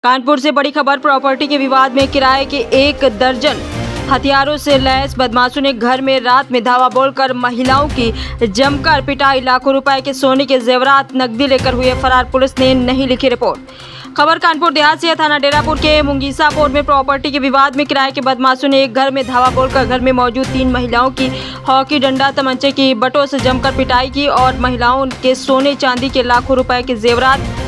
कानपुर से बड़ी खबर। प्रॉपर्टी के विवाद में किराए के 1 दर्जन हथियारों से लैस बदमाशों ने घर में रात में धावा बोलकर महिलाओं की जमकर पिटाई। लाखों रुपए के सोने के जेवरात नकदी लेकर हुए फरार। पुलिस ने नहीं लिखी रिपोर्ट। खबर कानपुर देहात से। थाना डेरापुर के मुंगीसापुर में प्रॉपर्टी के विवाद में किराए के बदमाशों ने एक घर में धावा बोलकर घर में मौजूद 3 महिलाओं की हॉकी डंडा तमंचे की बटों से जमकर पिटाई की और महिलाओं के सोने चांदी के लाखों रुपए के जेवरात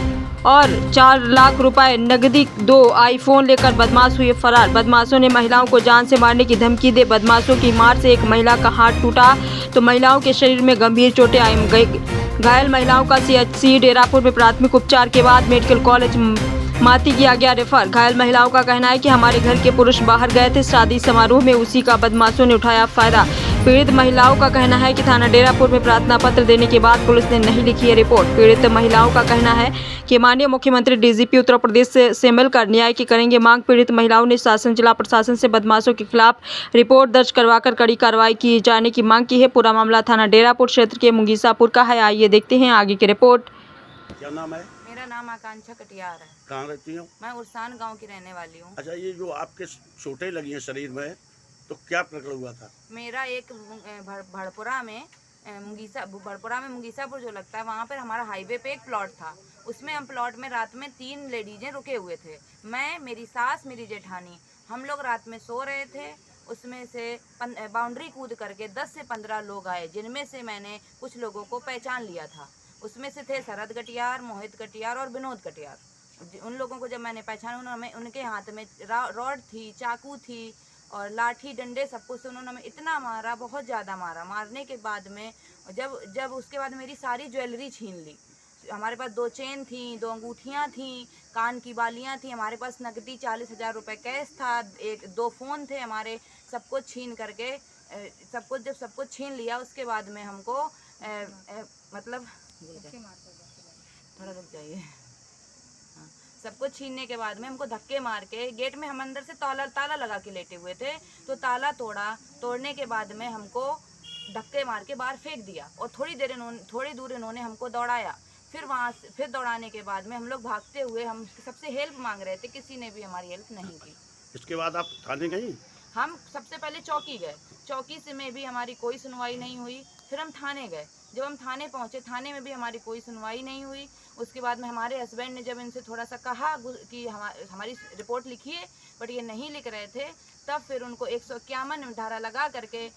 और 4 लाख रुपए नकदी 2 आईफोन लेकर बदमाश हुए फरार। बदमाशों ने महिलाओं को जान से मारने की धमकी दे। बदमाशों की मार से एक महिला का हाथ टूटा तो महिलाओं के शरीर में गंभीर चोटें आई। घायल महिलाओं का सीएचसी डेरापुर में प्राथमिक उपचार के बाद मेडिकल कॉलेज माती किया गया रेफर। घायल महिलाओं का कहना है कि हमारे घर के पुरुष बाहर गए थे शादी समारोह में, उसी का बदमाशों ने उठाया फायदा। पीड़ित महिलाओं का कहना है कि थाना डेरापुर में प्रार्थना पत्र देने के बाद पुलिस ने नहीं लिखी है रिपोर्ट। पीड़ित महिलाओं का कहना है कि माननीय मुख्यमंत्री डीजीपी उत्तर प्रदेश से मिलकर न्याय की करेंगे मांग। पीड़ित महिलाओं ने शासन जिला प्रशासन से बदमाशों के खिलाफ रिपोर्ट दर्ज करवाकर कड़ी कार्रवाई की जाने की मांग की है। पूरा मामला थाना डेरापुर क्षेत्र के मुंगीसापुर का है। आइए देखते हैं आगे की रिपोर्ट। क्या नाम है? मेरा नाम आकांक्षा कटियार है। कहाँ रहती हो? मैं उरसान गांव की रहने वाली हूँ। अच्छा, ये जो आपके चोटें लगी हैं शरीर में, तो क्या प्रकरण हुआ था? मेरा एक भड़पुरा में मुंगीसापुर जो लगता है, वहाँ पर हमारा हाईवे पे एक प्लॉट था। उसमें हम प्लॉट में रात में 3 लेडीजें रुके हुए थे। मैं, मेरी सास, मेरी जेठानी, हम लोग रात में सो रहे थे। उसमें से बाउंड्री कूद करके 10 से 15 लोग आए, जिनमें से मैंने कुछ लोगों को पहचान लिया था। उसमें से थे शरद कटियार, मोहित कटियार और विनोद कटियार। उन लोगों को जब मैंने पहचाना, उनके हाथ में रॉड थी, चाकू थी और लाठी डंडे सब कुछ। उन्होंने हमें इतना मारा, बहुत ज़्यादा मारा। मारने के बाद में जब उसके बाद मेरी सारी ज्वेलरी छीन ली। हमारे पास 2 चेन थी, 2 अंगूठियाँ थी, कान की बालियाँ थी, हमारे पास नकदी 40,000 रुपये कैश था, 2 फ़ोन थे हमारे। सब कुछ छीन करके जब सब कुछ छीन लिया, उसके बाद में हमको मतलब थोड़ा रुक जाइए। हाँ, सब कुछ छीनने के बाद में हमको धक्के मार के गेट में, हम अंदर से ताला लगा के लेटे हुए थे, तो ताला तोड़ने के बाद में हमको धक्के मार के बाहर फेंक दिया और थोड़ी दूर इन्होंने हमको दौड़ाया। फिर दौड़ाने के बाद में हम लोग भागते हुए, हम सबसे हेल्प मांग रहे थे, किसी ने भी हमारी हेल्प नहीं की। इसके बाद आप थाने गई? हम सबसे पहले चौकी गए, चौकी से में भी हमारी कोई सुनवाई नहीं हुई। फिर हम थाने गए। जब हम थाने पहुंचे, थाने में भी हमारी कोई सुनवाई नहीं हुई। उसके बाद में हमारे हस्बैंड ने जब इनसे थोड़ा सा कहा कि हमारी रिपोर्ट लिखिए, बट ये नहीं लिख रहे थे, तब फिर उनको 151 धारा लगा करके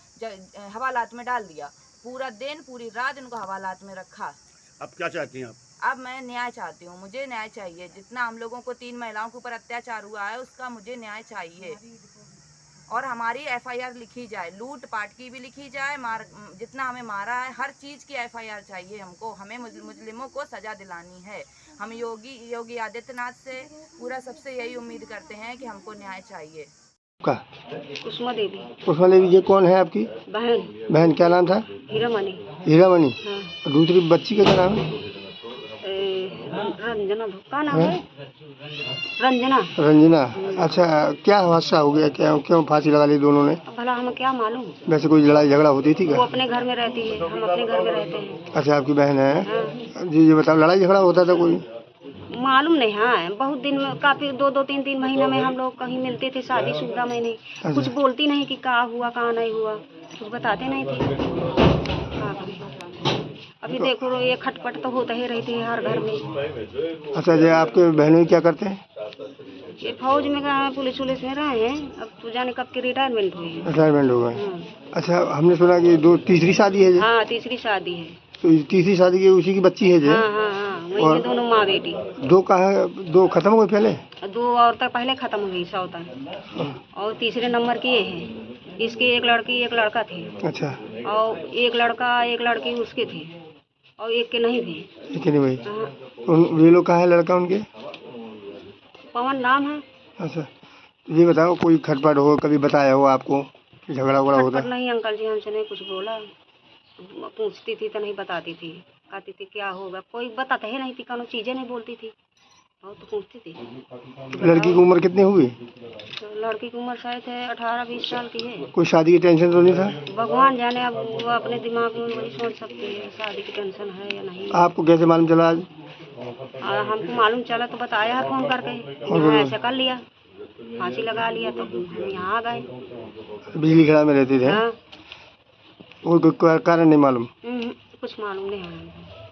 हवालात में डाल दिया। पूरा दिन पूरी रात इनको हवालात में रखा। अब क्या चाहती हैं आप? अब मैं न्याय चाहती हूँ, मुझे न्याय चाहिए। जितना हम लोगों को 3 महिलाओं के ऊपर अत्याचार हुआ है, उसका मुझे न्याय चाहिए और हमारी FIR लिखी जाए, लूट पाट की भी लिखी जाए। जितना हमें मारा है, हर चीज़ की FIR चाहिए हमको। हमें मुस्लिमों को सज़ा दिलानी है। हम योगी आदित्यनाथ से पूरा सबसे यही उम्मीद करते हैं कि हमको न्याय चाहिए। कुसुमा देवी। कुसुमा देवी, ये कौन है आपकी? बहन। क्या नाम था? हीरामणि। हीरामणि। हाँ। दूसरी बच्ची का क्या नाम है? रंजना। का नाम है? रंजना। रंजना। अच्छा, क्या हादसा हो गया? क्यों फांसी लगा ली दोनों ने? भला हमें क्या मालूम। वैसे कोई लड़ाई झगड़ा होती थी क्या? वो अपने घर में रहती है, हम अपने घर में रहते हैं। अच्छा, आपकी बहन है? हाँ। जी, ये बताओ, लड़ाई झगड़ा होता था कोई? मालूम नहीं। हाँ, बहुत दिन में, काफी 2-2, 3-3 महीने में हम लोग कहीं मिलते थे शादी शुदा में। नहीं कुछ बोलती नहीं कि कहाँ हुआ कहाँ नहीं हुआ, कुछ बताते नहीं थे। अभी देखो, ये खटपट तो होता ही रहती है हर घर में। अच्छा, ये आपके बहनों क्या करते हैं? ये फौज में गए, पुलिस में रहे हैं। अब तो जाने कब के रिटायरमेंट हुए हैं। रिटायरमेंट हो गए। अच्छा, हमने सुना कि तीसरी शादी है। हाँ, तीसरी शादी है। तो तीसरी शादी की उसी की बच्ची है? हाँ, वही दोनों माँ बेटी। 2 कहाँ? 2 खत्म हो गए पहले? 2 और तक पहले खत्म हो गई सौतन, और तीसरे नंबर की ये है। इसकी एक लड़की एक लड़का थे। अच्छा। और एक लड़का एक लड़की उसके थे और एक के नहीं थे। एक नहीं भाई। ये लोग कहाँ है? लड़का उनके पवन नाम है। अच्छा, ये बताओ, कोई खटपट हो, कभी बताया हो आपको कि झगड़ा होता? नहीं अंकल जी, हमसे नहीं कुछ बोला। पूछती थी तो नहीं बताती थी, कहती थी क्या होगा, कोई बताते ही नहीं थी, कोनो चीजें नहीं बोलती थी। और तो पूछती थी। लड़की की उम्र कितनी हुई? तो लड़की की उम्र शायद है 18-20 साल की है। कोई शादी की टेंशन तो नहीं था? भगवान जाने, अब वो अपने दिमाग में वही सोच सकती है शादी की टेंशन है या नहीं। आपको कैसे मालूम चला आज? और हमको मालूम चला तो बताया है फोन करके, यहाँ ऐसा कर लिया, फांसी लगा लिया, तो हम यहाँ आ गए। बिजली घड़ा में रहते थे? हाँ। और कोई कारण नहीं मालूम? कुछ मालूम नहीं है।